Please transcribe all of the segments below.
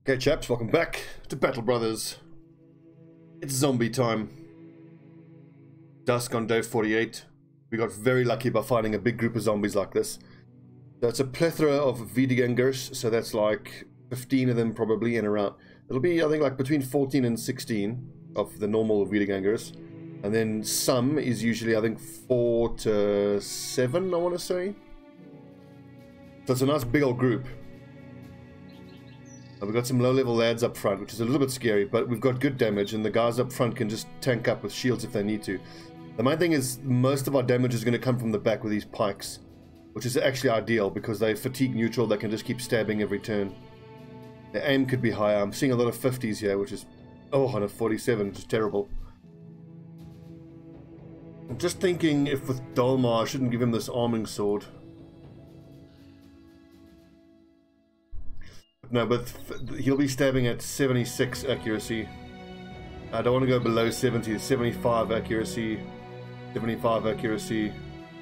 Okay chaps, welcome back to Battle Brothers. It's zombie time. Dusk on day 48. We got very lucky by finding a big group of zombies like this. So it's a plethora of Wiedergängers, so that's like 15 of them probably in around. It'll be, I think, like between 14 and 16 of the normal Wiedergängers. And then some is usually, I think, 4 to 7, I want to say. So it's a nice big old group. We've got some low-level lads up front, which is a little bit scary, but we've got good damage, and the guys up front can just tank up with shields if they need to. The main thing is, most of our damage is going to come from the back with these pikes, which is actually ideal, because they fatigue neutral, they can just keep stabbing every turn. The aim could be higher. I'm seeing a lot of 50s here, which is... oh, on a 47, which is terrible. I'm just thinking if with Dolmar, I shouldn't give him this arming sword. No, but he'll be stabbing at 76 accuracy. I don't want to go below 70. 75 accuracy, 75 accuracy,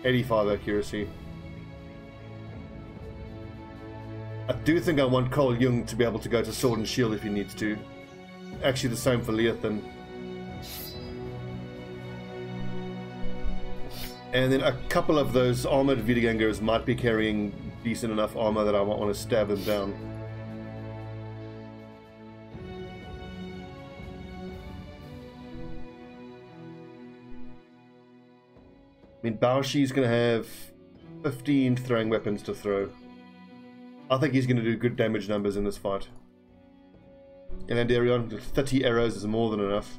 85 accuracy. I do think I want Cole Jung to be able to go to sword and shield if he needs to. Actually the same for Leothan. And then a couple of those armored Wiedergängers might be carrying decent enough armor that I might want to stab them down. I mean, Baoshi's going to have 15 throwing weapons to throw. I think he's going to do good damage numbers in this fight. And Andarion, 30 arrows is more than enough.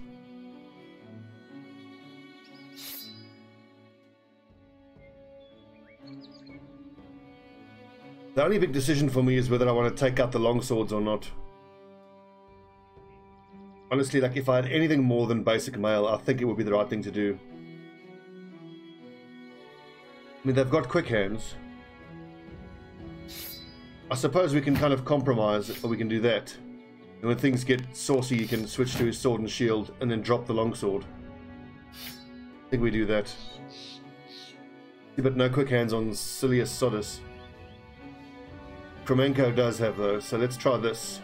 The only big decision for me is whether I want to take out the longswords or not. Honestly, like, if I had anything more than basic mail, I think it would be the right thing to do. I mean, they've got quick hands. I suppose we can kind of compromise, but we can do that. And when things get saucy, you can switch to his sword and shield, and then drop the longsword. I think we do that. But no quick hands on Silius Sodus. Kremenko does have those, so let's try this.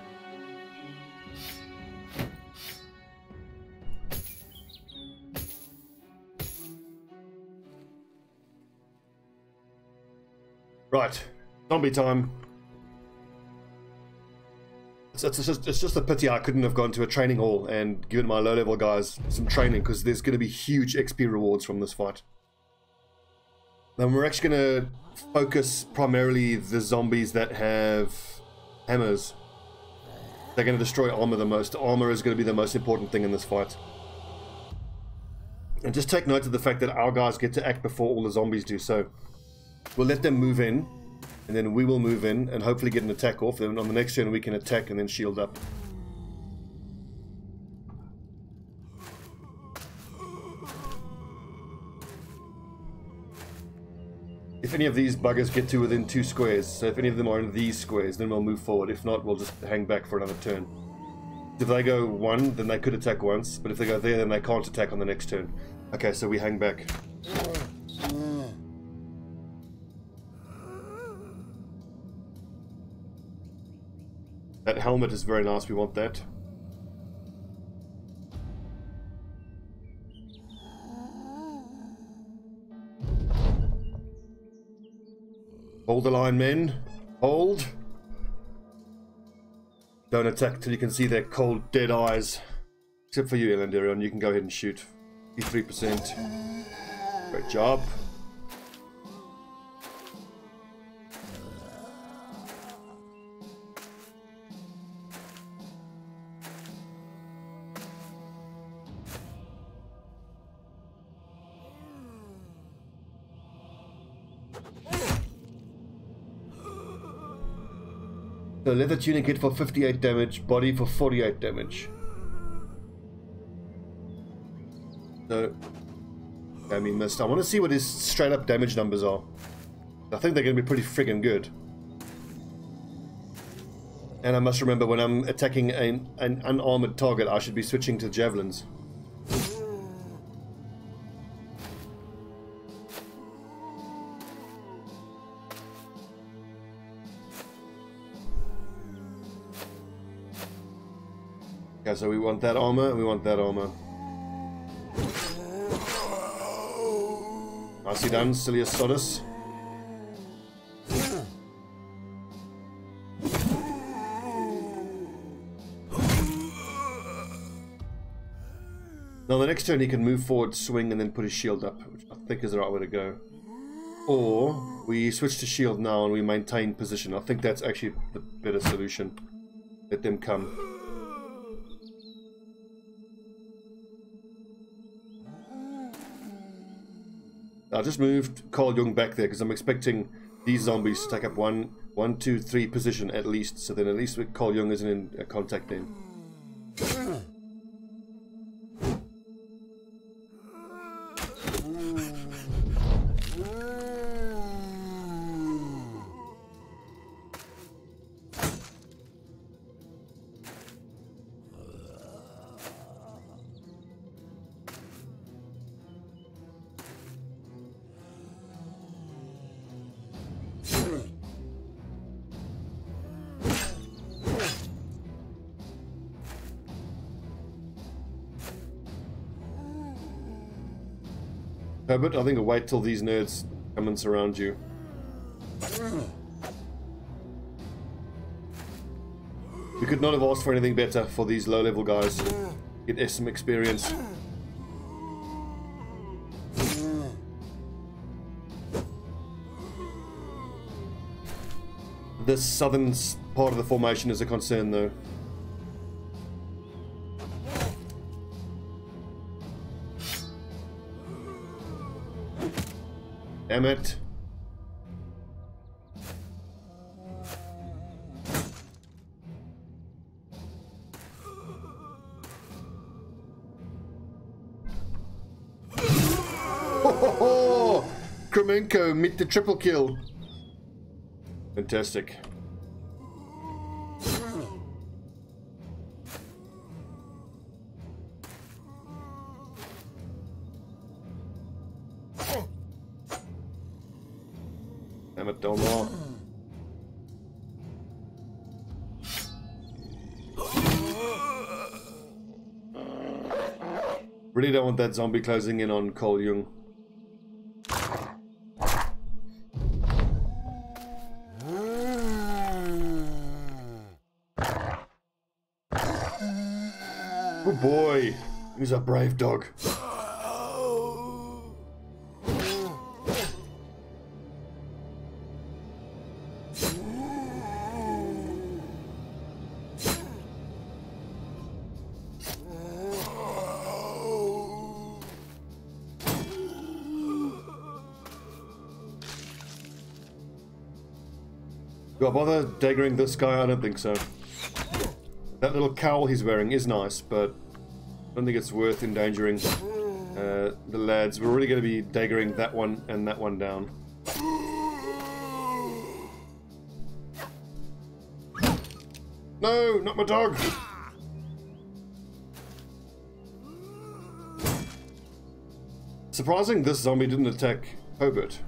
Right, zombie time. It's just a pity I couldn't have gone to a training hall and given my low-level guys some training, because there's going to be huge XP rewards from this fight. Then we're actually going to focus primarily the zombies that have hammers. They're going to destroy armor the most. Armor is going to be the most important thing in this fight. And just take note of the fact that our guys get to act before all the zombies do, so... we'll let them move in, and then we will move in and hopefully get an attack off. Then on the next turn we can attack and then shield up. If any of these buggers get to within 2 squares, so if any of them are in these squares, then we'll move forward. If not, we'll just hang back for another turn. If they go 1, then they could attack once, but if they go there, then they can't attack on the next turn. Okay, so we hang back. That helmet is very nice, we want that. Hold the line, men. Hold. Don't attack till you can see their cold, dead eyes. Except for you, Elandarion, you can go ahead and shoot. 53%. Great job. So leather tunic hit for 58 damage, body for 48 damage. So, I mean, missed. I want to see what his straight up damage numbers are. I think they're going to be pretty friggin' good. And I must remember, when I'm attacking an unarmored target, I should be switching to javelins. Okay, so we want that armor, and we want that armor. Nicely done, Silius Sodus. Now the next turn he can move forward, swing, and then put his shield up, which I think is the right way to go. Or we switch to shield now and we maintain position. I think that's actually the better solution. Let them come. I just moved Carl Jung back there because I'm expecting these zombies to take up 1, 2, 3 position at least. So then at least Carl Jung isn't in contact then. Herbert, I think I'll wait till these nerds come and surround you. We could not have asked for anything better for these low-level guys. Get some experience. This southern part of the formation is a concern, though. Damn it. Oh, Kremenko, meet the triple kill. Fantastic. Damn it, Delmar. Really don't want that zombie closing in on Carl Jung. Oh boy, he's a brave dog. Do I bother daggering this guy? I don't think so. That little cowl he's wearing is nice, but I don't think it's worth endangering the lads. We're really going to be daggering that one and that one down. No, not my dog! Surprising this zombie didn't attack Hobart.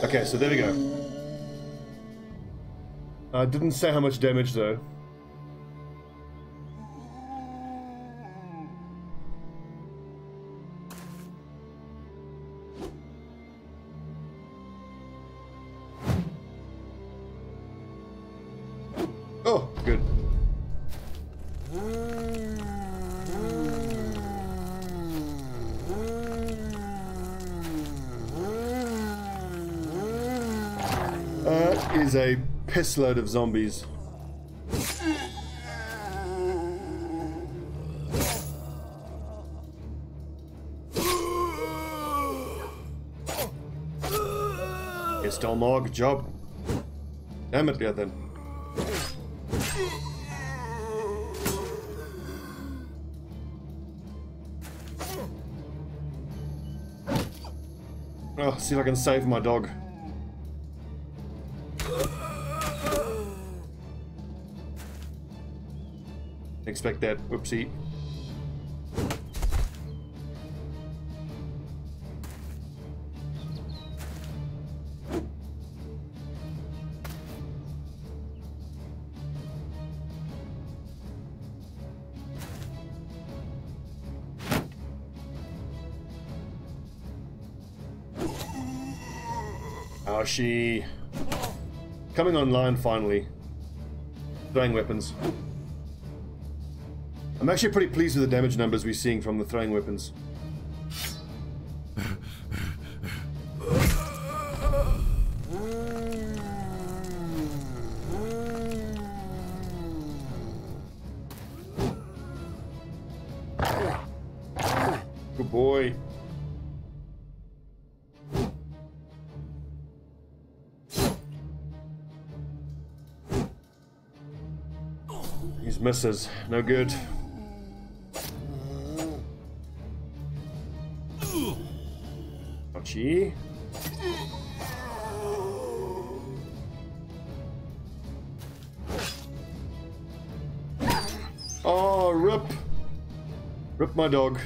Okay, so there we go. I didn't say how much damage though. Oh, good. Is a piss load of zombies. Yes, Delmar, good job. Damn it, yeah then. Oh, see if I can save my dog. Expect that. Whoopsie. Bashi. Coming online finally. Throwing weapons. I'm actually pretty pleased with the damage numbers we're seeing from the throwing weapons. Good boy. These misses, no good. Gotcha. Oh, rip. Rip my dog.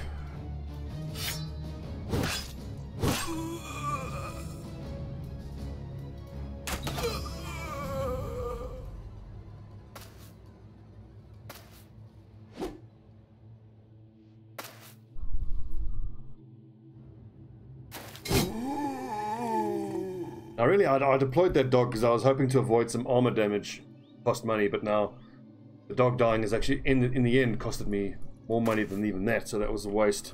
I deployed that dog because I was hoping to avoid some armor damage. Cost money, but now the dog dying has actually, in the end, costed me more money than even that, so that was a waste.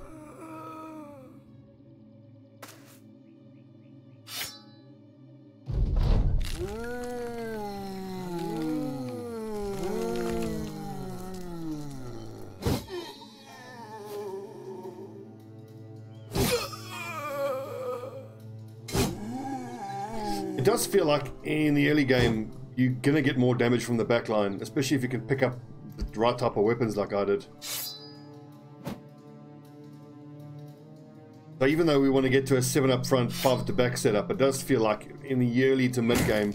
It does feel like in the early game you're gonna get more damage from the backline, especially if you can pick up the right type of weapons like I did. So even though we want to get to a 7 up front, 5 at the back setup, it does feel like in the early to mid game,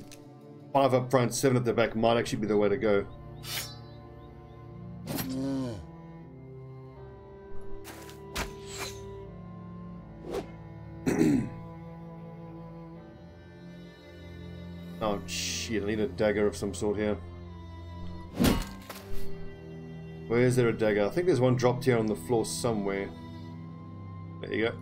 5 up front, 7 at the back might actually be the way to go. Oh shit, I need a dagger of some sort here. Where is there a dagger? I think there's one dropped here on the floor somewhere. There you go.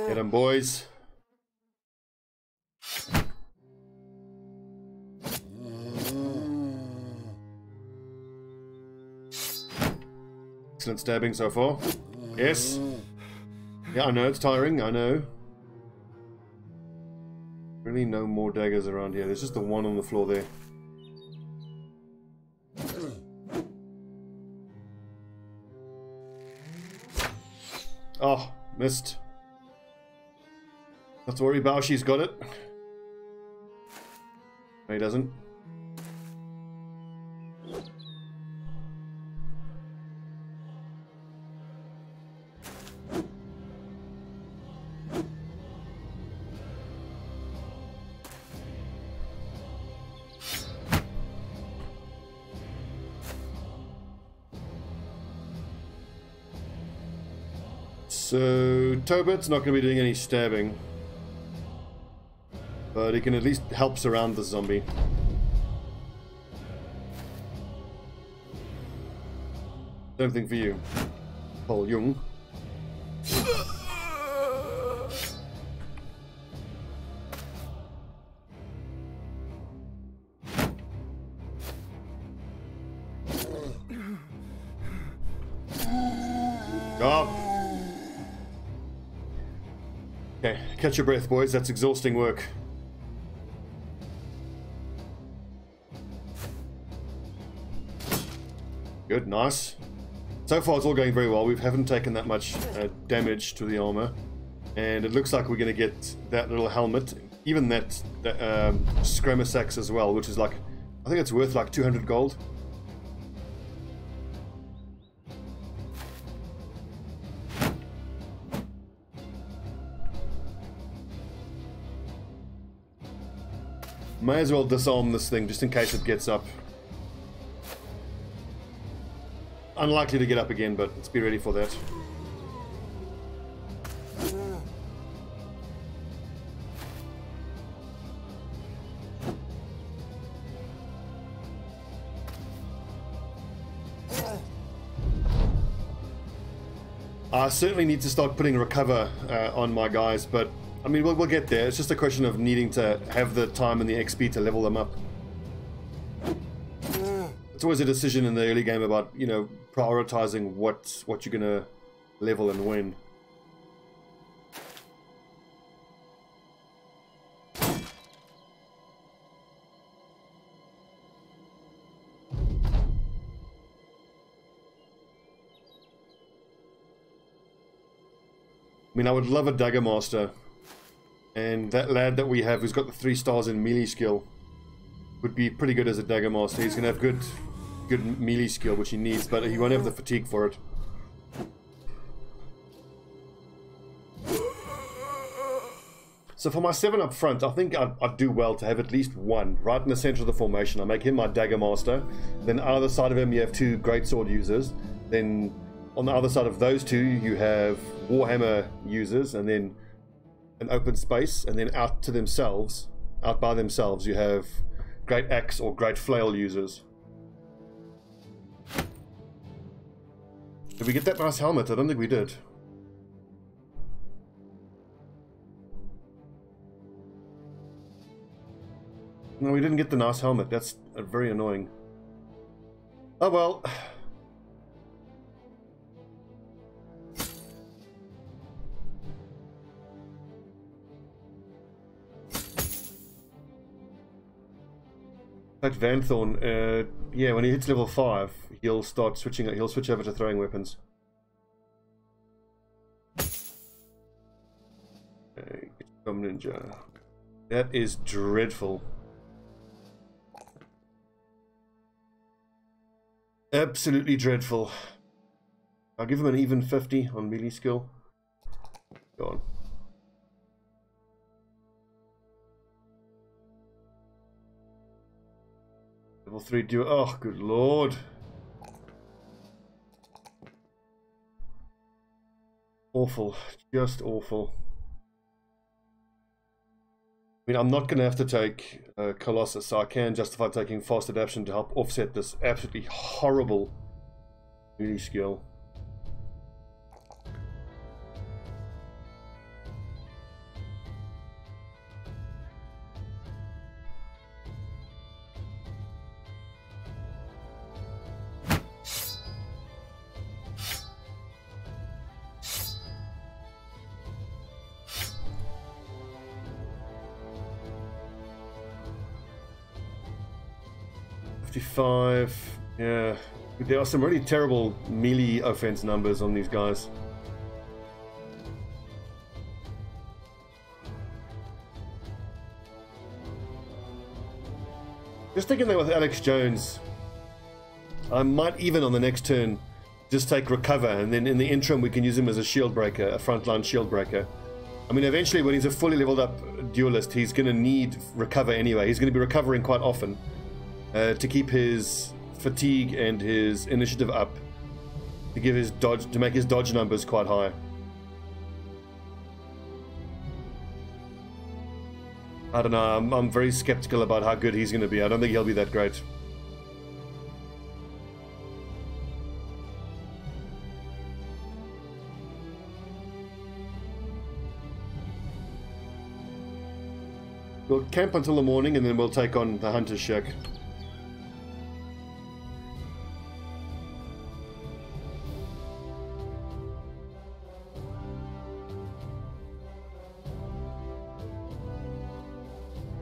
Get them, boys. Excellent stabbing so far. Yes. Yeah, I know it's tiring, I know. Really no more daggers around here. There's just the one on the floor there. Oh, missed. Not to worry, Baoshi's got it. No, he doesn't. So, Tobit's not going to be doing any stabbing. But he can at least help surround the zombie. Same thing for you, Paul Jung. Up. Okay, catch your breath, boys. That's exhausting work. Good, nice. So far it's all going very well. We haven't taken that much damage to the armor. And it looks like we're going to get that little helmet. Even that Screamer Axe as well, which is like, I think it's worth like 200 gold. May as well disarm this thing just in case it gets up. unlikely to get up again, but let's be ready for that. I certainly need to start putting recover on my guys, but I mean, we'll get there. It's just a question of needing to have the time and the XP to level them up. It's always a decision in the early game about, you know, prioritizing what you're gonna level and when. I mean, I would love a Dagger Master, and that lad that we have who's got the 3 stars in melee skill would be pretty good as a Dagger Master. He's gonna have good melee skill, which he needs, but he won't have the fatigue for it. So for my 7 up front, I think I'd do well to have at least one right in the center of the formation. I make him my Dagger Master, then either side of him you have 2 greatsword users, then on the other side of those 2 you have Warhammer users, and then an open space, and then out by themselves you have Great Axe or Great Flail users. Did we get that nice helmet? I don't think we did. No, we didn't get the nice helmet. That's very annoying. Oh well. That Vanthorn, yeah, when he hits level 5, he'll start switching. He'll switch over to throwing weapons. Okay, Ninja. That is dreadful. Absolutely dreadful. I'll give him an even 50 on melee skill. Go on. Level 3 duo. Oh, good lord. Awful. Just awful. I mean, I'm not going to have to take Colossus, so I can justify taking Fast Adaptation to help offset this absolutely horrible melee skill. Yeah, there are some really terrible melee offense numbers on these guys. Just thinking that with Alex Jones, I might even on the next turn just take recover, and then in the interim we can use him as a shield breaker, a frontline shield breaker. I mean, eventually when he's a fully leveled up duelist, he's going to need recover anyway. He's going to be recovering quite often. To keep his fatigue and his initiative up, to give his dodge, to make his dodge numbers quite high. I don't know. I'm very skeptical about how good he's going to be. I don't think he'll be that great. We'll camp until the morning, and then we'll take on the Hunter's Shack.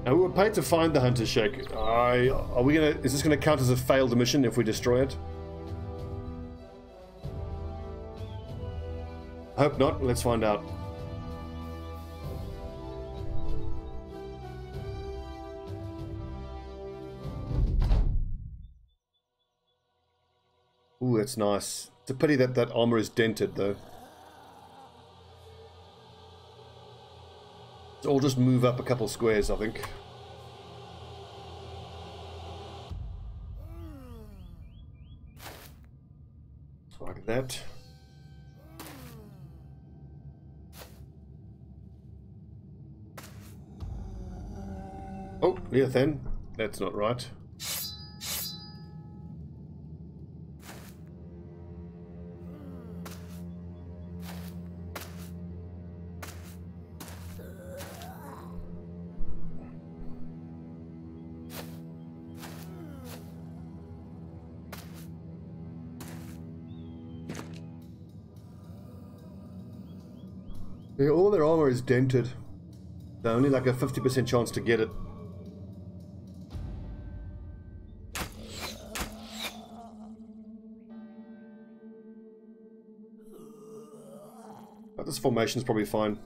Now, we were paid to find the Hunter's Shack. Are we gonna? Is this gonna count as a failed mission if we destroy it? I hope not. Let's find out. Ooh, that's nice. It's a pity that that armor is dented, though. So I'll just move up a couple squares, I think. That. Oh, Leothan. That's not right. Yeah, all their armor is dented. They're only like a 50% chance to get it. But this formation's probably fine.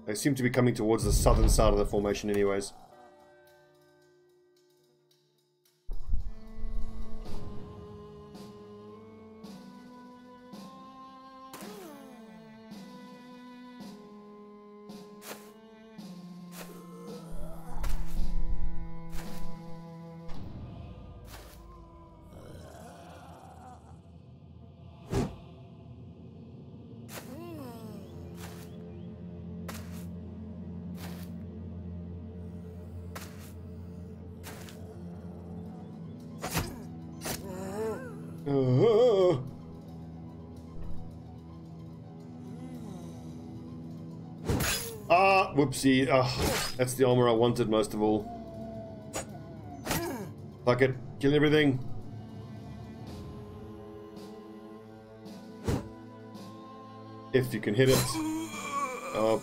They seem to be coming towards the southern side of the formation anyways. Whoopsie. That's the armor I wanted most of all. Fuck it. Kill everything. If you can hit it. Oh.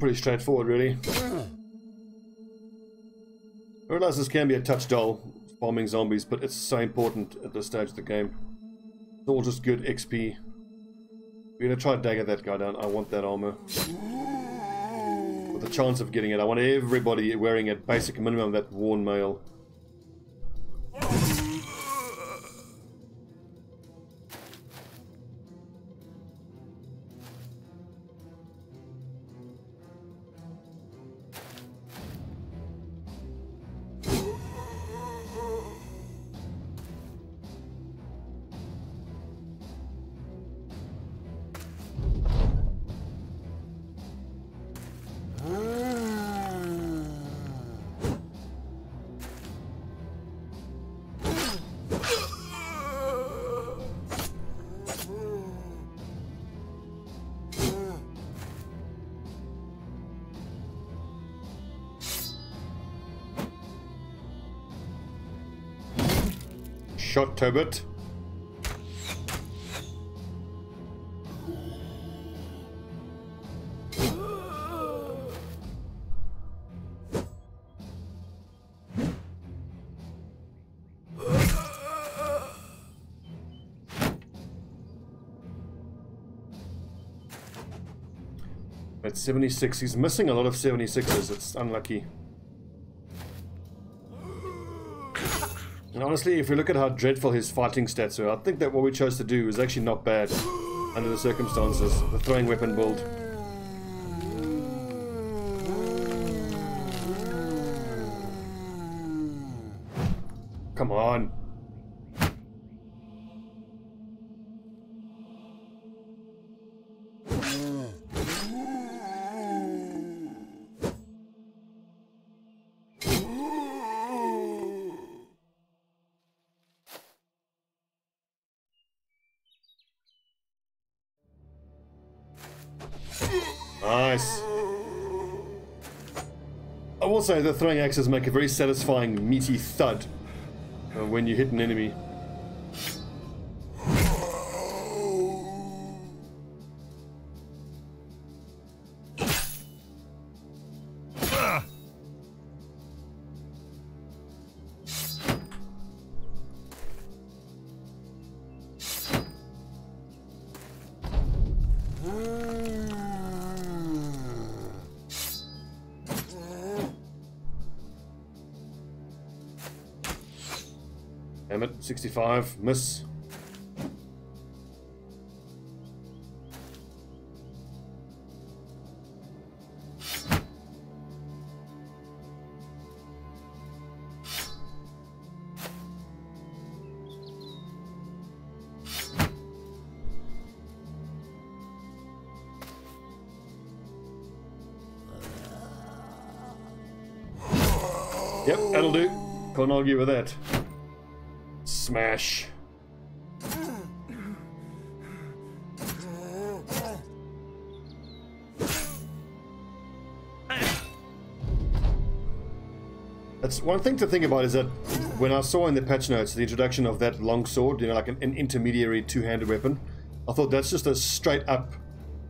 Pretty straightforward, really. I realize this can be a touch dull, bombing zombies, but it's so important at this stage of the game. It's all just good XP. We're gonna try to dagger that guy down. I want that armor. With a chance of getting it, I want everybody wearing a basic minimum of that worn mail. Shot Tobit. At 76, he's missing a lot of 76s. It's unlucky. And honestly, if we look at how dreadful his fighting stats are, I think that what we chose to do is actually not bad under the circumstances. The throwing weapon build. Come on. Nice. I will say the throwing axes make a very satisfying meaty thud when you hit an enemy. Damn it, 65, miss. Yep, that'll do. Can't argue with that. Smash. That's one thing to think about, is that when I saw in the patch notes the introduction of that longsword, you know, like an intermediary two-handed weapon, I thought that's just a straight up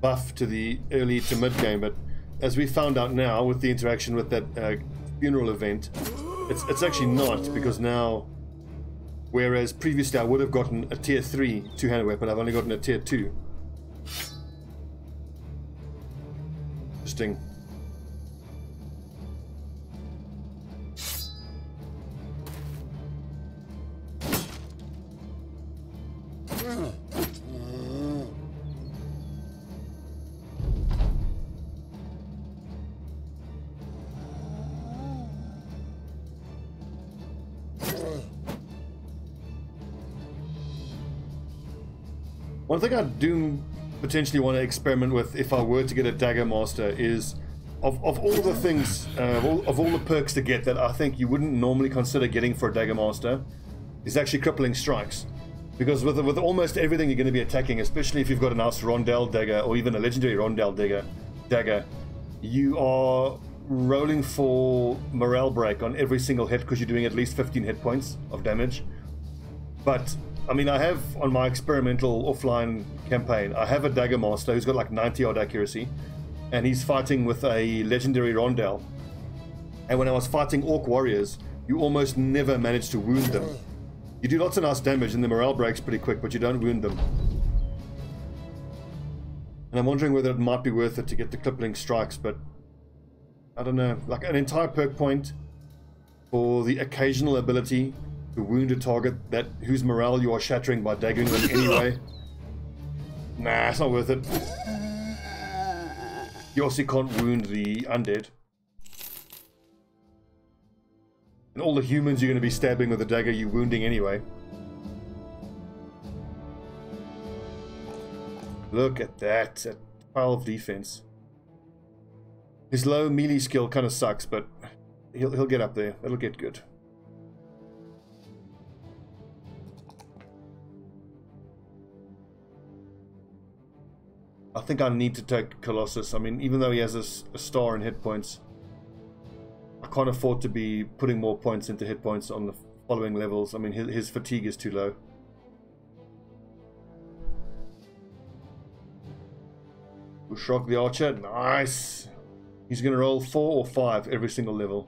buff to the early to mid game, but as we found out now with the interaction with that funeral event, it's actually not, because now, whereas previously I would have gotten a tier 3 two-handed weapon, I've only gotten a tier 2. Interesting. One thing I do potentially want to experiment with if I were to get a Dagger Master is, of all the things, of all the perks to get that I think you wouldn't normally consider getting for a Dagger Master, is actually crippling strikes. Because with almost everything you're going to be attacking, especially if you've got a nice Rondell Dagger or even a legendary Rondell Dagger, you are rolling for morale break on every single hit because you're doing at least 15 hit points of damage. But I mean, I have on my experimental offline campaign, I have a Dagger Master who's got like 90 odd accuracy, and he's fighting with a legendary Rondell. And when I was fighting Orc Warriors, you almost never manage to wound them. You do lots of nice damage and the morale breaks pretty quick, but you don't wound them. And I'm wondering whether it might be worth it to get the crippling strikes, but I don't know. Like an entire perk point for the occasional ability to wound a target that whose morale you are shattering by daggering them anyway. Nah, it's not worth it. You also can't wound the undead. And all the humans you're going to be stabbing with a dagger you're wounding anyway. Look at that. 12 defense. His low melee skill kind of sucks, but he'll get up there. It'll get good. I think I need to take Colossus. I mean, even though he has a star in hit points, I can't afford to be putting more points into hit points on the following levels. I mean, his fatigue is too low. Ushrog the Archer, nice! He's going to roll 4 or 5 every single level.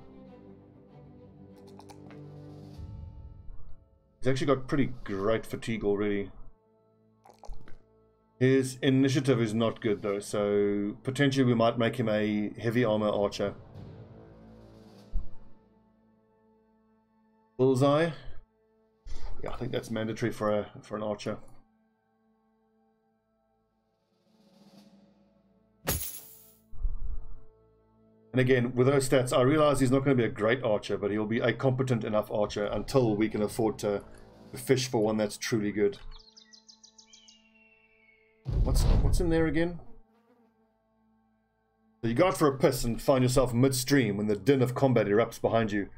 He's actually got pretty great fatigue already. His initiative is not good though, so potentially we might make him a heavy armor archer. Bullseye. Yeah, I think that's mandatory for an archer. And again, with those stats, I realize he's not going to be a great archer, but he'll be a competent enough archer until we can afford to fish for one that's truly good. What's in there again? So you go out for a piss and find yourself midstream when the din of combat erupts behind you.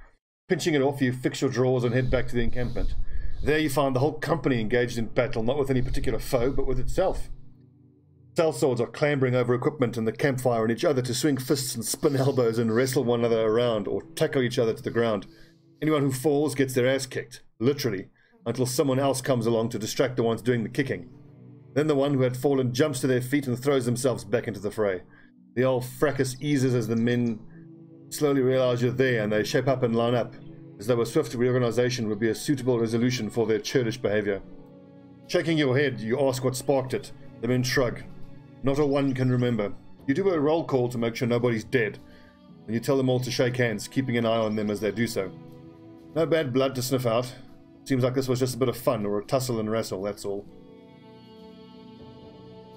Pinching it off, you fix your drawers and head back to the encampment. There you find the whole company engaged in battle, not with any particular foe, but with itself. Sellswords are clambering over equipment and the campfire on each other to swing fists and spin elbows and wrestle one another around or tackle each other to the ground. Anyone who falls gets their ass kicked, literally, until someone else comes along to distract the ones doing the kicking. Then the one who had fallen jumps to their feet and throws themselves back into the fray. The old fracas eases as the men slowly realize you're there, and they shape up and line up, as though a swift reorganization would be a suitable resolution for their churlish behavior. Shaking your head, you ask what sparked it. The men shrug. Not a one can remember. You do a roll call to make sure nobody's dead, and you tell them all to shake hands, keeping an eye on them as they do so. No bad blood to sniff out. Seems like this was just a bit of fun, or a tussle and wrestle, that's all.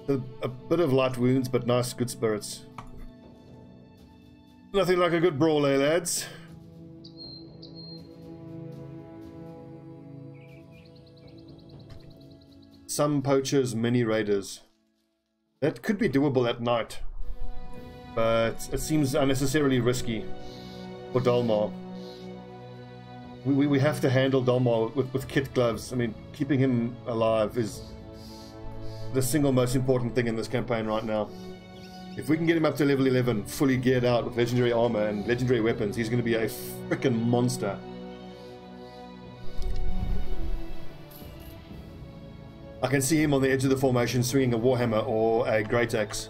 A bit of light wounds, but nice, good spirits. Nothing like a good brawl, eh, lads? Some poachers, many raiders. That could be doable at night, but it seems unnecessarily risky for Dalmar. We have to handle Dalmar with kit gloves. I mean, keeping him alive is the single most important thing in this campaign right now. If we can get him up to level 11, fully geared out with legendary armor and legendary weapons, he's going to be a freaking monster. I can see him on the edge of the formation swinging a warhammer or a great axe.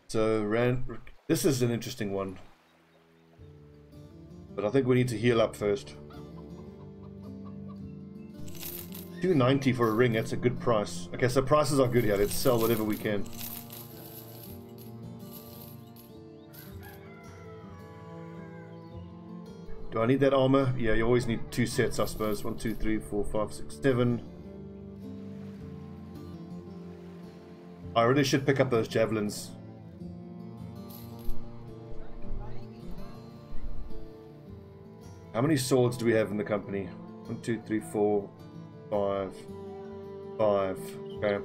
So, this is an interesting one. But I think we need to heal up first. 290 for a ring, that's a good price. Okay, so prices are good here. Let's sell whatever we can. Do I need that armor? Yeah, you always need 2 sets, I suppose. 1, 2, 3, 4, 5, 6, 7. I really should pick up those javelins. How many swords do we have in the company? 1, 2, 3, 4, 5. 5. Okay.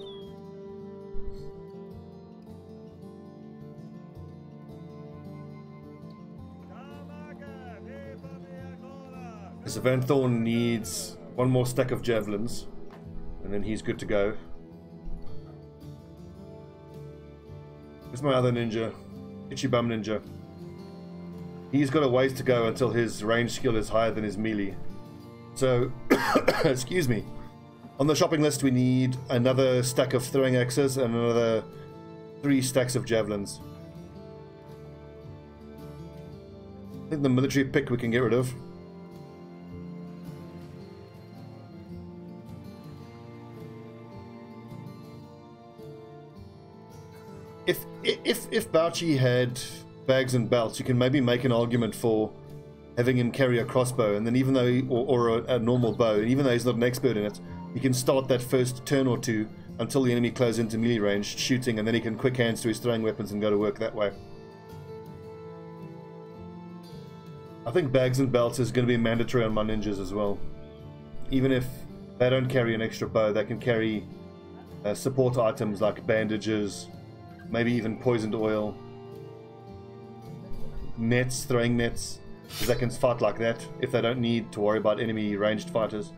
So Van Thorn needs 1 more stack of javelins, and then he's good to go. Where's my other ninja? Itchy Bum Ninja. He's got a ways to go until his range skill is higher than his melee. So, excuse me. On the shopping list we need another stack of throwing axes and another 3 stacks of javelins. I think the military pick we can get rid of. If Bouchy had bags and belts, you can maybe make an argument for having him carry a crossbow, and then even though or a normal bow, and even though he's not an expert in it, he can start that first turn or two until the enemy closes into melee range shooting, and then he can quick hands to his throwing weapons and go to work that way. I think bags and belts is going to be mandatory on my ninjas as well. Even if they don't carry an extra bow, they can carry support items like bandages, maybe even poisoned oil, nets, throwing nets, because they can fight like that if they don't need to worry about enemy ranged fighters.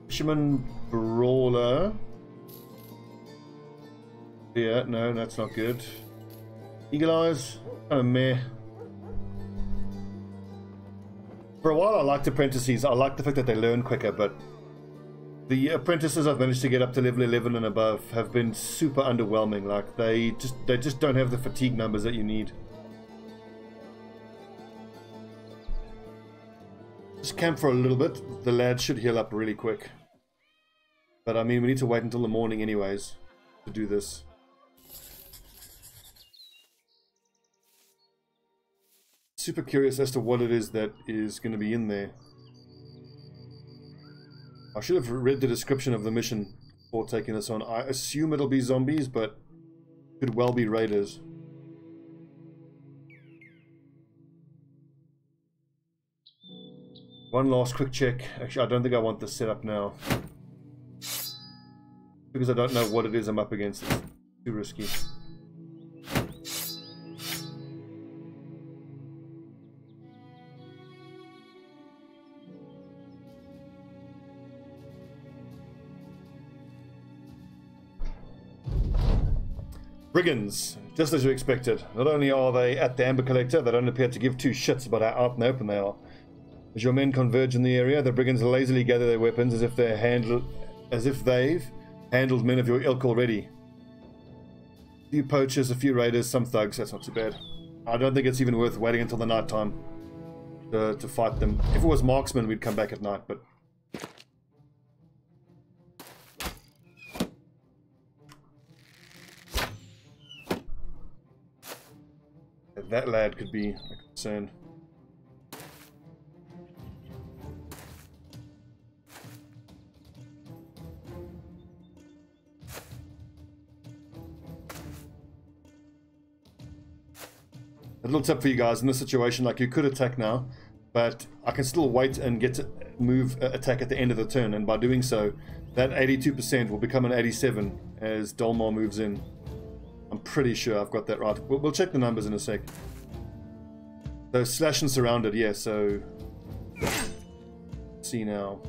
Fisherman Brawler. Yeah, no, that's not good. Eagle Eyes, kind of meh. For a while I liked apprentices. I like the fact that they learn quicker, but the apprentices I've managed to get up to level 11 and above have been super underwhelming. Like they just don't have the fatigue numbers that you need. Just camp for a little bit. The lads should heal up really quick. But I mean, we need to wait until the morning anyways to do this. Super curious as to what it is that is going to be in there. I should have read the description of the mission before taking this on. I assume it'll be zombies, but could well be raiders. One last quick check. Actually, I don't think I want this set up now, because I don't know what it is I'm up against. It's too risky. Brigands, just as you expected. Not only are they at the Amber Collector, they don't appear to give 2 shits about how out in the open they are. As your men converge in the area, the brigands lazily gather their weapons as if they've handled men of your ilk already. few poachers, a few raiders, some thugs. That's not too bad. I don't think it's even worth waiting until the night time to fight them. If it was marksmen, we'd come back at night, but... that lad could be a concern. A little tip for you guys in this situation, like you could attack now, but I can still wait and get to move attack at the end of the turn, and by doing so, that 82% will become an 87 as Dolmar moves in. I'm pretty sure I've got that right. We'll check the numbers in a sec. So slash and surrounded, yeah, so... let's see now.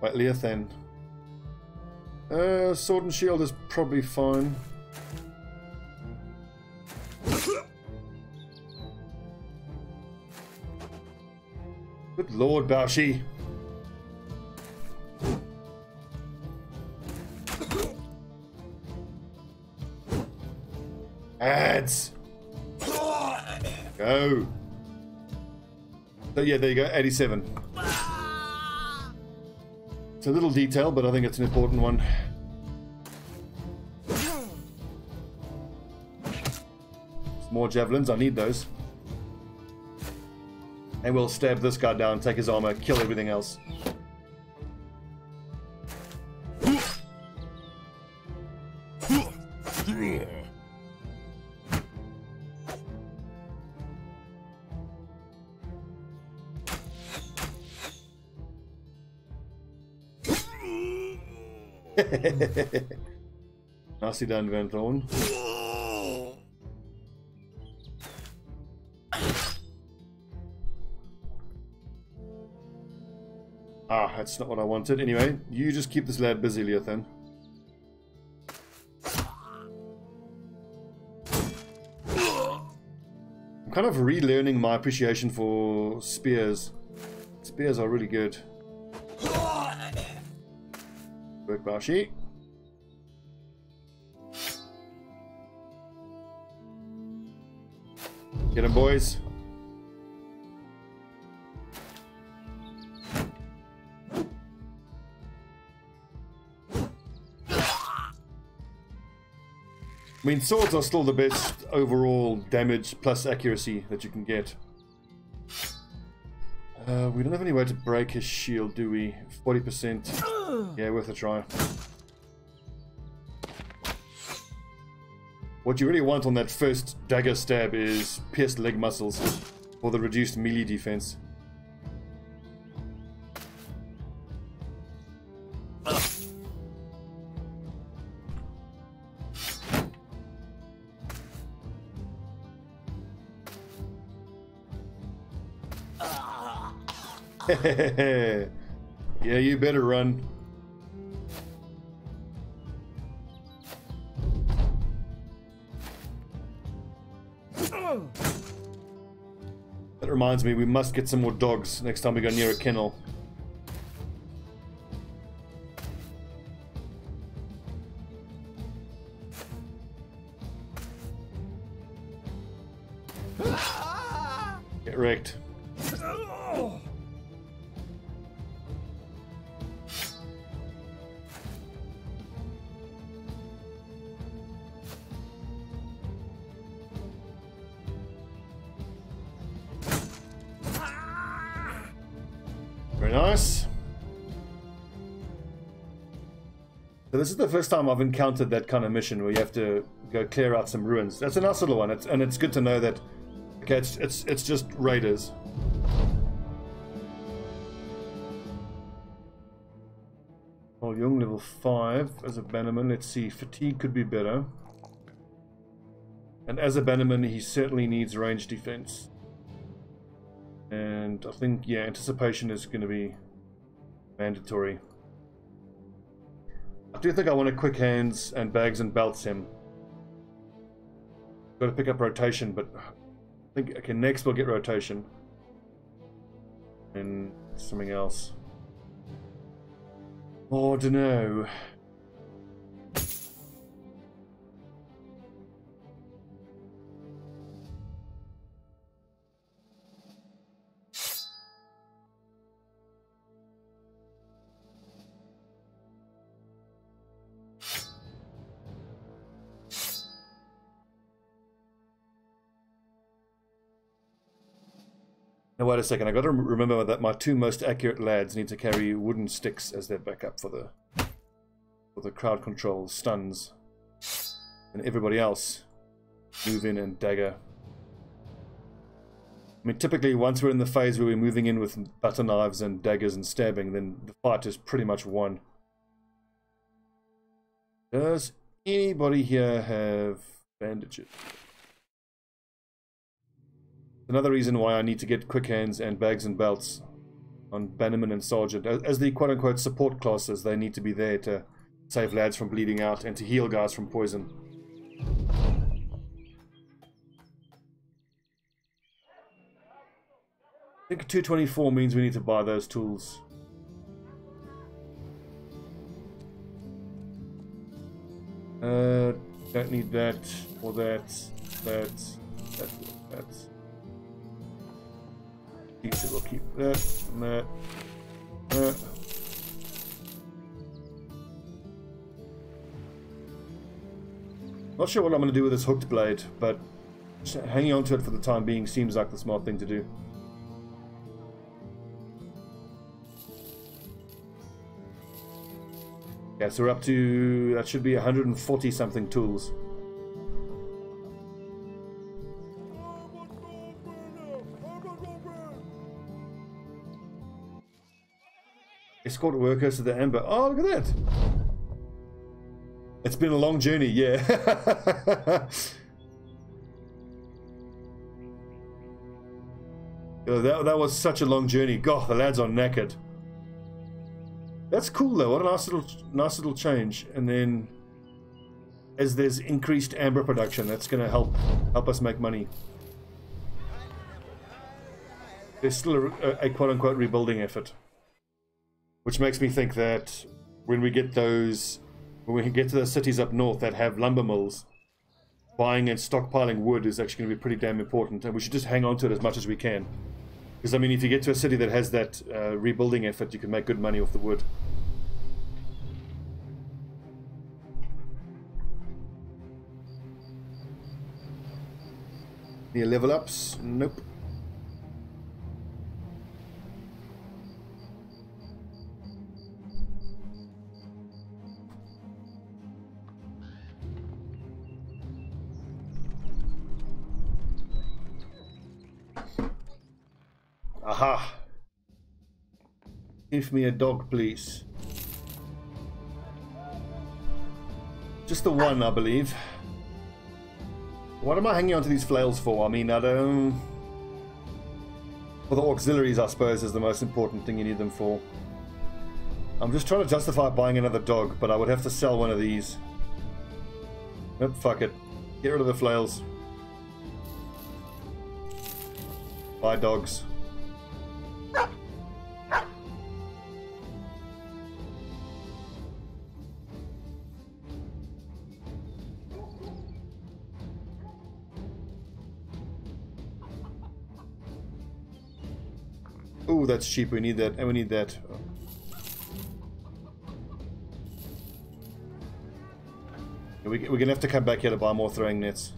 Right, Leothan. Sword and shield is probably fine. Good lord, Baoshi. Ads. Go. So yeah, there you go, 87. It's a little detail, but I think it's an important one. More javelins, I need those. And we'll stab this guy down, take his armor, kill everything else. Nicely done, Van Thorn. Ah, that's not what I wanted. Anyway, you just keep this lad busy, Leothan. I'm kind of relearning my appreciation for spears. Spears are really good. Work, Baoshi. Get him, boys. I mean, swords are still the best overall damage plus accuracy that you can get. We don't have any way to break his shield, do we? 40%. Yeah, worth a try. What you really want on that first dagger stab is pierced leg muscles for the reduced melee defense. Yeah, you better run. That reminds me, we must get some more dogs next time we go near a kennel. Get wrecked. Very nice. So this is the first time I've encountered that kind of mission where you have to go clear out some ruins. That's a nice little one, and it's good to know that. Okay, it's just raiders. Oh, Young level 5 as a bannerman. Let's see, fatigue could be better. And as a bannerman, he certainly needs range defense. And I think, yeah, anticipation is going to be mandatory. I do think I want to quick hands and bags and belts him. got to pick up rotation, but I think, okay, next we'll get rotation. And something else. Oh, I don't know. Now wait a second, I got to remember that my two most accurate lads need to carry wooden sticks as their backup for the crowd control stuns, and everybody else move in and dagger. I mean, typically once we're in the phase where we're moving in with butter knives and daggers and stabbing, then the fight is pretty much won. Does anybody here have bandages? Another reason why I need to get quick hands and bags and belts on Bannerman and Sergeant. As the quote-unquote support classes, they need to be there to save lads from bleeding out and to heal guys from poison. I think 224 means we need to buy those tools. Don't need that, or that. We'll keep that and that. Not sure what I'm going to do with this hooked blade, but hanging on to it for the time being seems like the smart thing to do. Yeah, so we're up to, that should be 140 something tools. Escort workers to the Amber. Oh, look at that. It's been a long journey, yeah. that was such a long journey. God, the lads are knackered. That's cool though. What a nice little change. And then as there's increased amber production, that's going to help us make money. There's still a quote-unquote rebuilding effort. Which makes me think that when we get to the cities up north that have lumber mills, buying and stockpiling wood is actually going to be pretty damn important, and we should just hang on to it as much as we can. Because, I mean, if you get to a city that has that rebuilding effort, you can make good money off the wood. Any level ups? Nope. Aha! Give me a dog, please. Just the one, I believe. What am I hanging onto these flails for? I mean, I don't... For the auxiliaries, I suppose, is the most important thing you need them for. I'm just trying to justify buying another dog, but I would have to sell one of these. Nope, fuck it. Get rid of the flails. Buy dogs. Ooh, that's cheap. We need that, and we need that. We're gonna have to come back here to buy more throwing nets.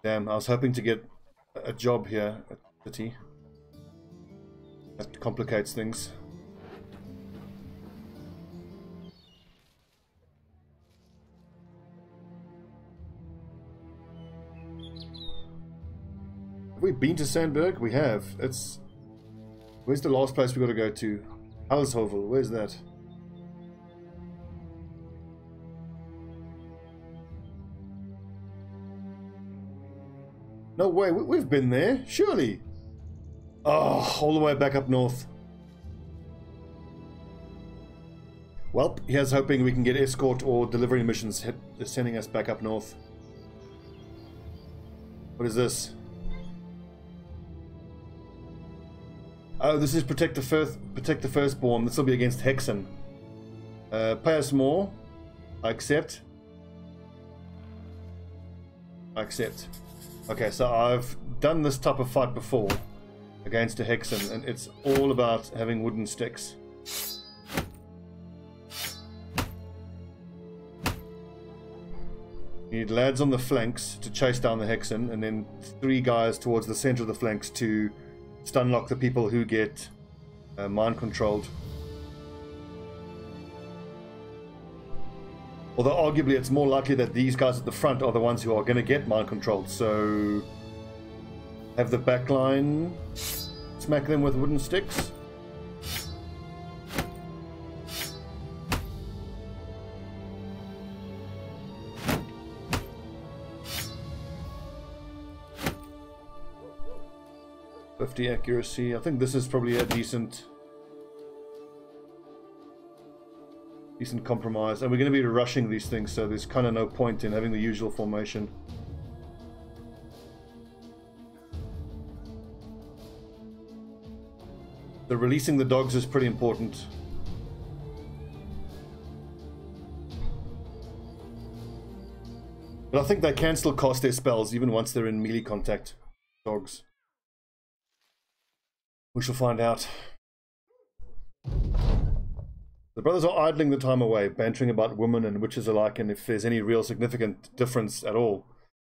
Damn, I was hoping to get a job here at the city. That complicates things. Have we been to Sandberg? We have. It's Where's the last place we got to go to? Halshovel, where's that? No way, we've been there, surely. Oh, all the way back up north. Well, here's hoping we can get escort or delivery missions sending us back up north. What is this? Oh, this is protect the firstborn. This will be against Hexen. Pay us more. I accept. I accept. Okay, so I've done this type of fight before against a Hexen, and it's all about having wooden sticks. You need lads on the flanks to chase down the Hexen, and then 3 guys towards the center of the flanks to stun lock the people who get mind controlled. Although arguably it's more likely that these guys at the front are the ones who are going to get mind controlled, so have the back line smack them with wooden sticks. .50 accuracy. I think this is probably a decent compromise, and we're going to be rushing these things, so there's kind of no point in having the usual formation. So releasing the dogs is pretty important. But I think they can still cast their spells even once they're in melee contact. Dogs. We shall find out. The brothers are idling the time away, bantering about women and witches alike, and if there's any real significant difference at all.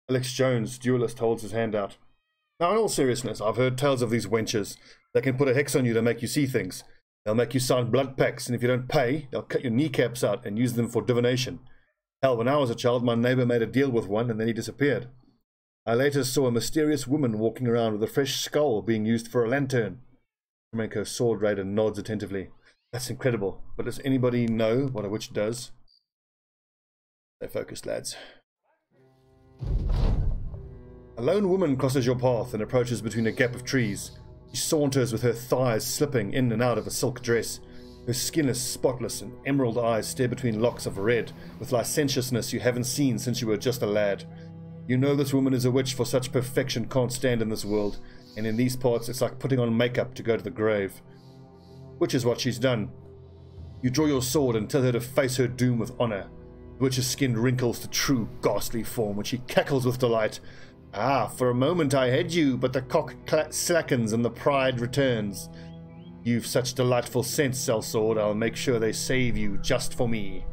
Alex Jones, duelist, holds his hand out. Now, in all seriousness, I've heard tales of these wenches. They can put a hex on you to make you see things. They'll make you sign blood pacts, and if you don't pay, they'll cut your kneecaps out and use them for divination. Hell, when I was a child, my neighbor made a deal with one, and then he disappeared. I later saw a mysterious woman walking around with a fresh skull being used for a lantern. Flamenco sword raider nods attentively. That's incredible, but does anybody know what a witch does? Stay focused, lads. A lone woman crosses your path and approaches between a gap of trees. She saunters with her thighs slipping in and out of a silk dress. Her skin is spotless and emerald eyes stare between locks of red with licentiousness you haven't seen since you were just a lad. You know this woman is a witch, for such perfection can't stand in this world, and in these parts it's like putting on makeup to go to the grave. Which is what she's done. You draw your sword and tell her to face her doom with honor. The witch's skin wrinkles to true ghastly form, and she cackles with delight. Ah, for a moment I had you, but the cock slackens and the pride returns. You've such delightful scent, sellsword, I'll make sure they save you just for me.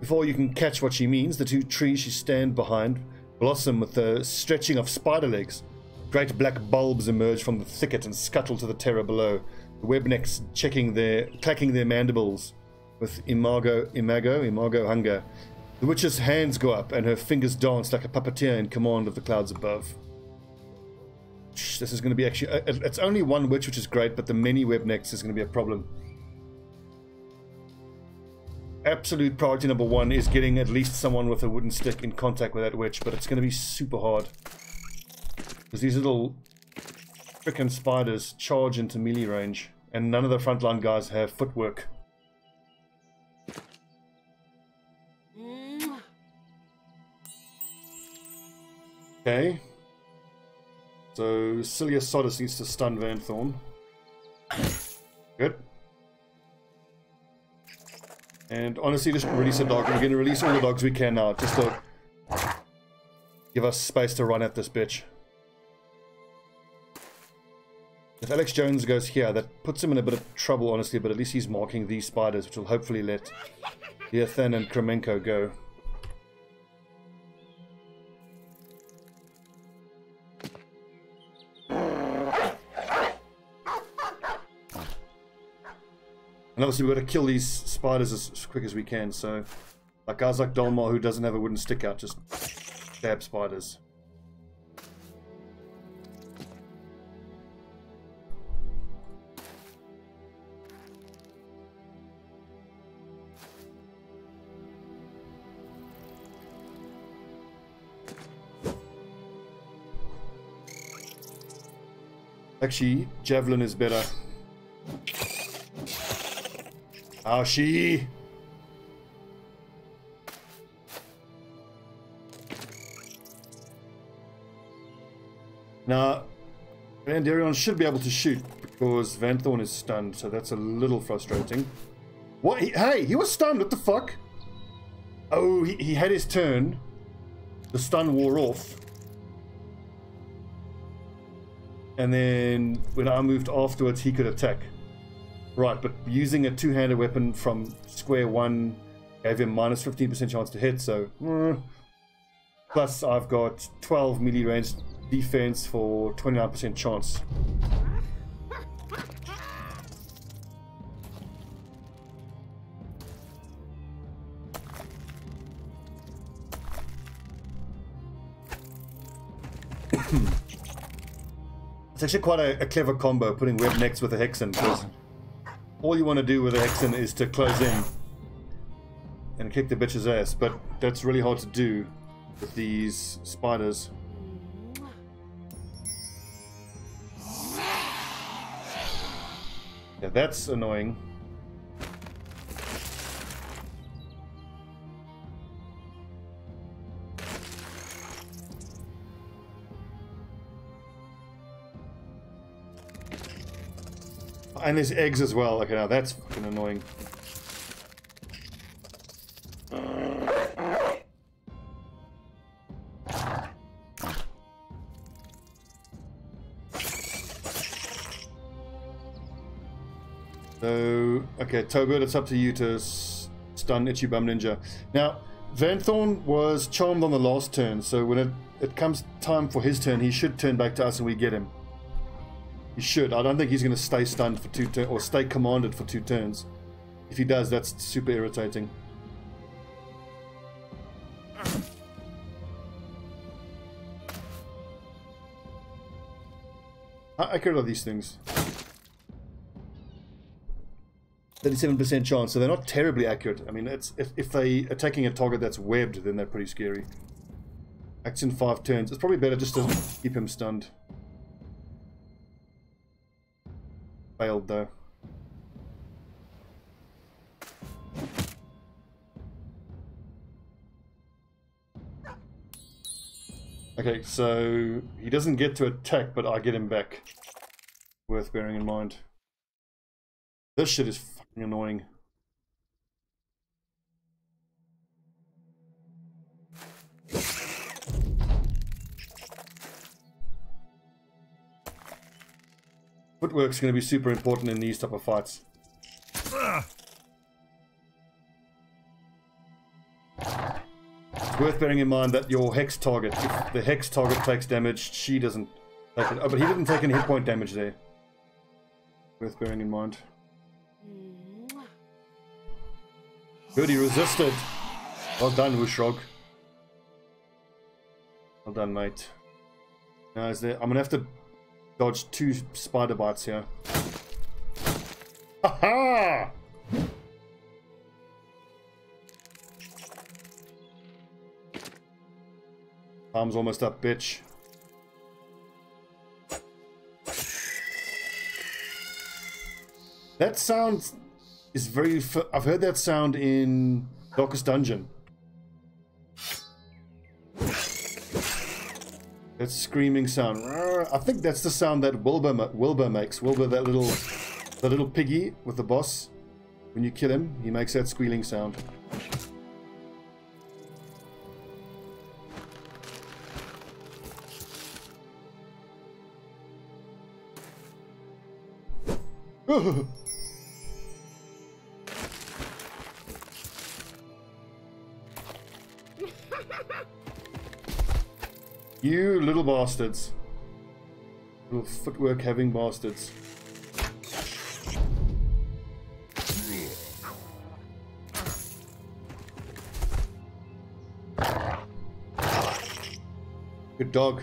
Before you can catch what she means, the 2 trees she stands behind blossom with the stretching of spider legs. Great black bulbs emerge from the thicket and scuttle to the terror below. The webnecks clacking their mandibles with imago hunger. The witch's hands go up and her fingers dance like a puppeteer in command of the clouds above. This is going to be actually... it's only one witch, which is great, but the many webnecks is going to be a problem. Absolute priority number 1 is getting at least someone with a wooden stick in contact with that witch, but it's going to be super hard. Because these little frickin' spiders charge into melee range, and none of the frontline guys have footwork. Okay. So Cilia Sodus needs to stun Van Thorn. Good. And honestly, just release a dog. We're going to release all the dogs we can now, just to give us space to run at this bitch. If Alex Jones goes here, that puts him in a bit of trouble, honestly, but at least he's marking these spiders, which will hopefully let Leothan and Kremenko go. And obviously we've got to kill these spiders as quick as we can, so like guys like Dolmar, who doesn't have a wooden stick out, just stab spiders. Actually, javelin is better. How she? Now, Van Darion should be able to shoot because Van Thorn is stunned, so that's a little frustrating. What? Hey, he was stunned. What the fuck? Oh, he had his turn. The stun wore off. And then when I moved afterwards, he could attack. Right, but using a two-handed weapon from square one gave him minus 15% chance to hit, so... Plus, I've got 12 melee range defense for 29% chance. It's actually quite a clever combo, putting web next with a Hexen, because all you want to do with a Hexen is to close in and kick the bitch's ass, but that's really hard to do with these spiders. Yeah, that's annoying. And there's eggs as well. Okay, now that's fucking annoying. So, okay, Tobert, it's up to you to stun Itchy Bum Ninja. Now, Van Thorn was charmed on the last turn, so when it comes time for his turn, he should turn back to us and we get him. He should. I don't think he's going to stay stunned for 2 turns, or stay commanded for 2 turns. If he does, that's super irritating. How accurate are these things? 37% chance, so they're not terribly accurate. I mean, it's if they attacking a target that's webbed, then they're pretty scary. Acts in 5 turns. It's probably better just to keep him stunned. Failed though. Okay, so he doesn't get to attack, but I get him back. Worth bearing in mind. This shit is fucking annoying. Footwork's going to be super important in these type of fights. It's worth bearing in mind that your hex target, if the hex target takes damage, she doesn't take it. Oh, but he didn't take any hit point damage there. Worth bearing in mind. Good, he resisted. Well done, Wushrog. Well done, mate. Now, is there... I'm going to have to dodge 2 spider bites here. Ha-ha! Time's almost up, bitch. That sound is very... I've heard that sound in Darkest Dungeon. That screaming sound. I think that's the sound that Wilbur makes. Wilbur, that little piggy with the boss. When you kill him, he makes that squealing sound. You little bastards. Little footwork having bastards. Good dog.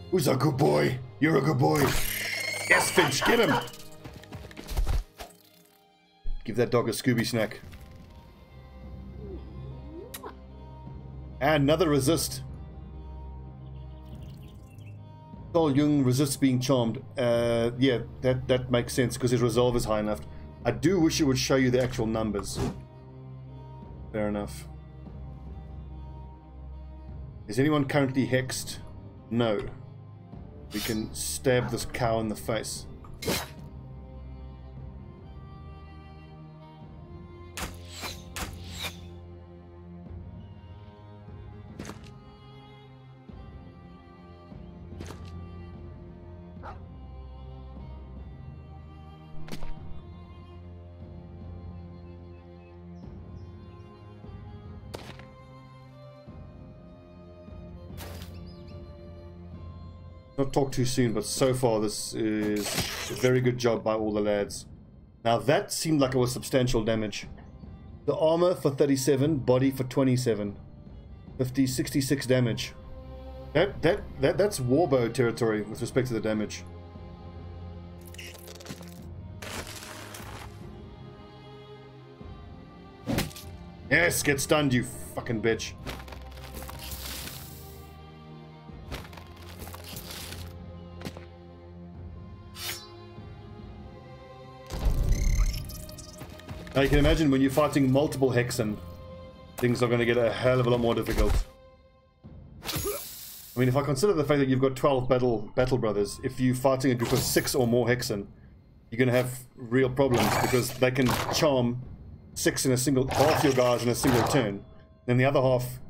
Who's a good boy? You're a good boy. Yes, Finch, get him! Give that dog a Scooby snack. And another resist. Carl Jung resists being charmed. Yeah, that makes sense because his resolve is high enough. I do wish it would show you the actual numbers. Fair enough. Is anyone currently hexed? No. We can stab this cow in the face. Not talk too soon, but so far this is a very good job by all the lads. Now that seemed like it was substantial damage. The armor for 37, body for 27. 66 damage. That's warbow territory with respect to the damage. Yes, get stunned, you fucking bitch. Now you can imagine when you're fighting multiple Hexen, things are going to get a hell of a lot more difficult. I mean, if I consider the fact that you've got 12 battle brothers, if you're fighting a group of 6 or more Hexen, you're going to have real problems because they can charm 6 in a single, half your guys in a single turn. Then the other half,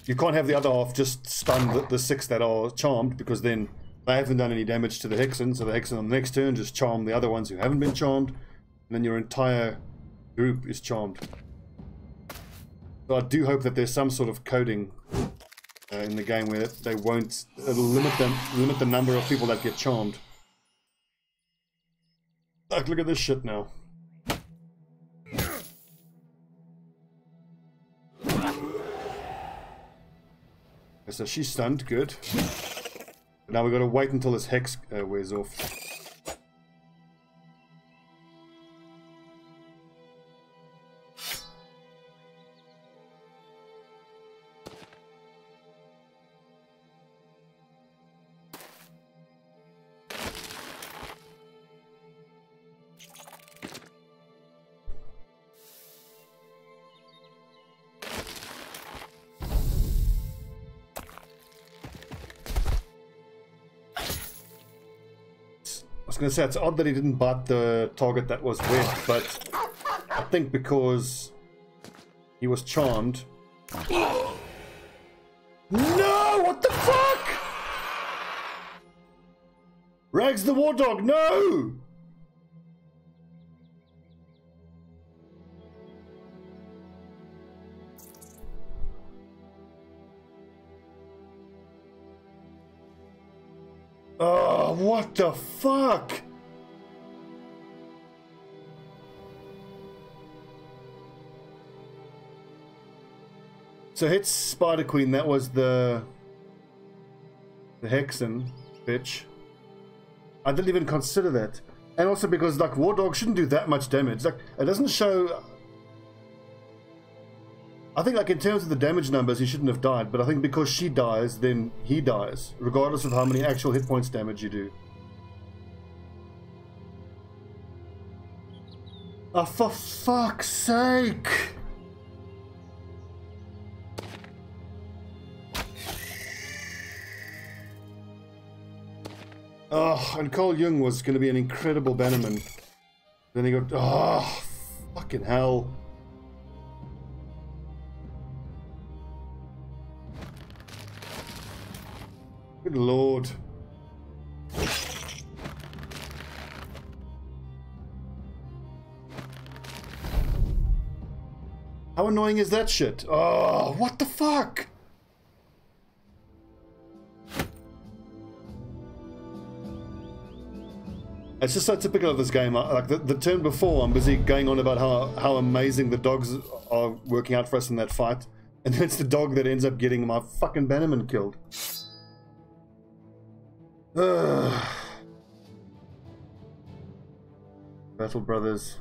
you can't have the other half just stun the 6 that are charmed because then they haven't done any damage to the Hexen, so the Hexen on the next turn just charm the other ones who haven't been charmed, and then your entire group is charmed. So I do hope that there's some sort of coding in the game where they won't limit the number of people that get charmed. Like, look at this shit now. So she's stunned, good. But now we've got to wait until this hex wears off. I was going to say, it's odd that he didn't bite the target that was webbed, but I think because he was charmed. No! What the fuck? Rags the war dog, no! Oh, what the fuck? So hits Spider Queen, that was the Hexen bitch. I didn't even consider that. And also because like War Dog shouldn't do that much damage. Like it doesn't show. I think like in terms of the damage numbers he shouldn't have died, but I think because she dies then he dies, regardless of how many actual hit points damage you do. Oh, for fuck's sake! Oh, and Carl Jung was going to be an incredible bannerman. Then he got... Oh, fucking hell. Good lord. How annoying is that shit? Oh, what the fuck? It's just so typical of this game. Like the turn before, I'm busy going on about how amazing the dogs are working out for us in that fight. And then it's the dog that ends up getting my fucking bannerman killed. Battle Brothers.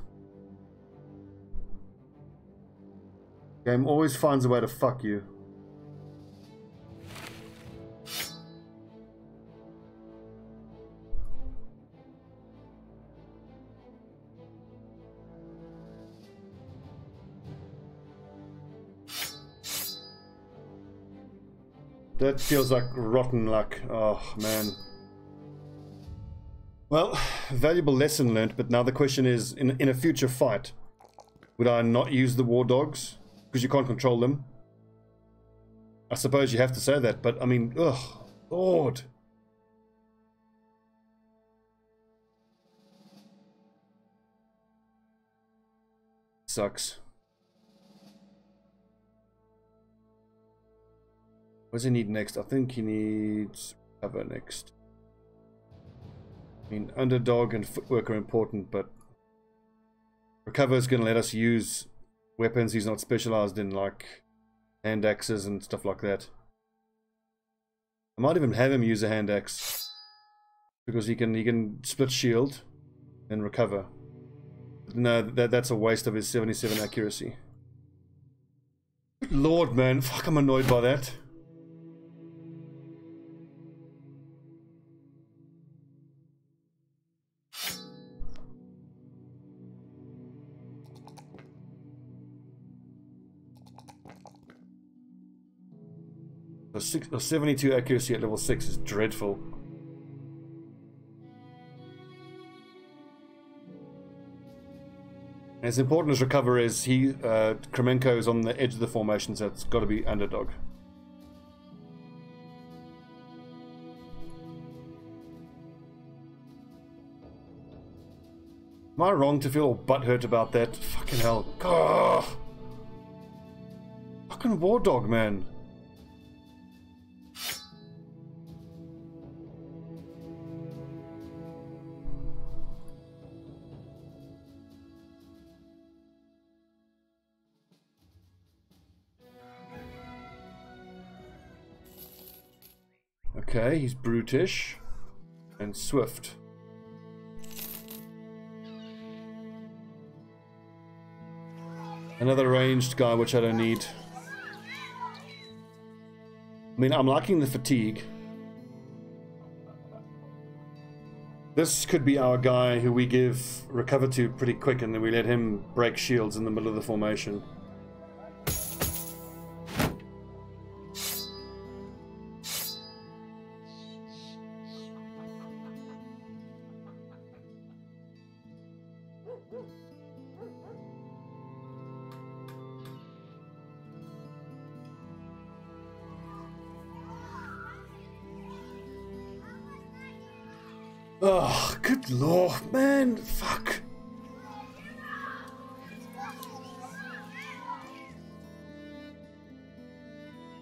Game always finds a way to fuck you. that feels like rotten luck. Oh, man. Well, valuable lesson learned, but now the question is, in a future fight, would I not use the war dogs? Because you can't control them. I suppose you have to say that, but I mean, ugh, Lord. Sucks. What does he need next? I think he needs cover next. I mean, underdog and footwork are important, but recover is going to let us use weapons he's not specialized in, like hand axes and stuff like that. I might even have him use a hand axe because he can split shield and recover. No, that's a waste of his 77 accuracy. Good Lord, man, fuck, I'm annoyed by that. A 72 accuracy at level 6 is dreadful. As important as recover is, Kremenko is on the edge of the formation, so it's got to be underdog. Am I wrong to feel all butthurt about that? Fucking hell. God. Fucking war dog, man. Okay, he's brutish and swift. Another ranged guy, which I don't need. I mean, I'm liking the fatigue. This could be our guy who we give recover to pretty quick, and then we let him break shields in the middle of the formation. Oh, good lord, man. Fuck.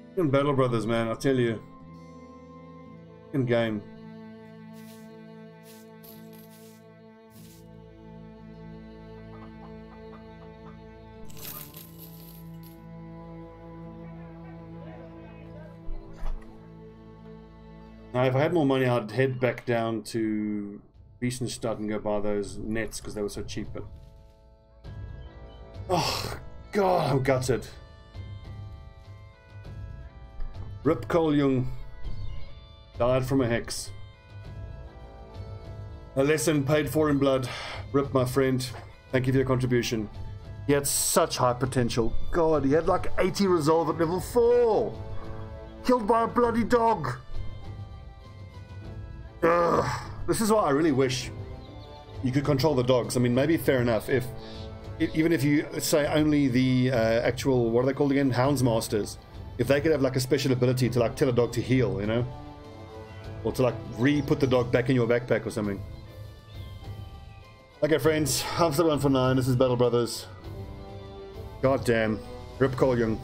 Fucking Battle Brothers, man, I tell you. Fucking game. Now, if I had more money, I'd head back down to Wiesenstadt and go buy those nets because they were so cheap. But oh god, I'm gutted. Rip Cole Jung died from a hex. A lesson paid for in blood. Rip, my friend. Thank you for your contribution. He had such high potential. God, he had like 80 resolve at level 4. Killed by a bloody dog. Ugh. This is why I really wish you could control the dogs. I mean, maybe fair enough if even if you say only the actual, what are they called again, Houndsmasters, if they could have like a special ability to like tell a dog to heal, you know, or to like re-put the dog back in your backpack or something. Okay, friends, I'm still on for 9. This is Battle Brothers. God damn, Rip Cole Jung.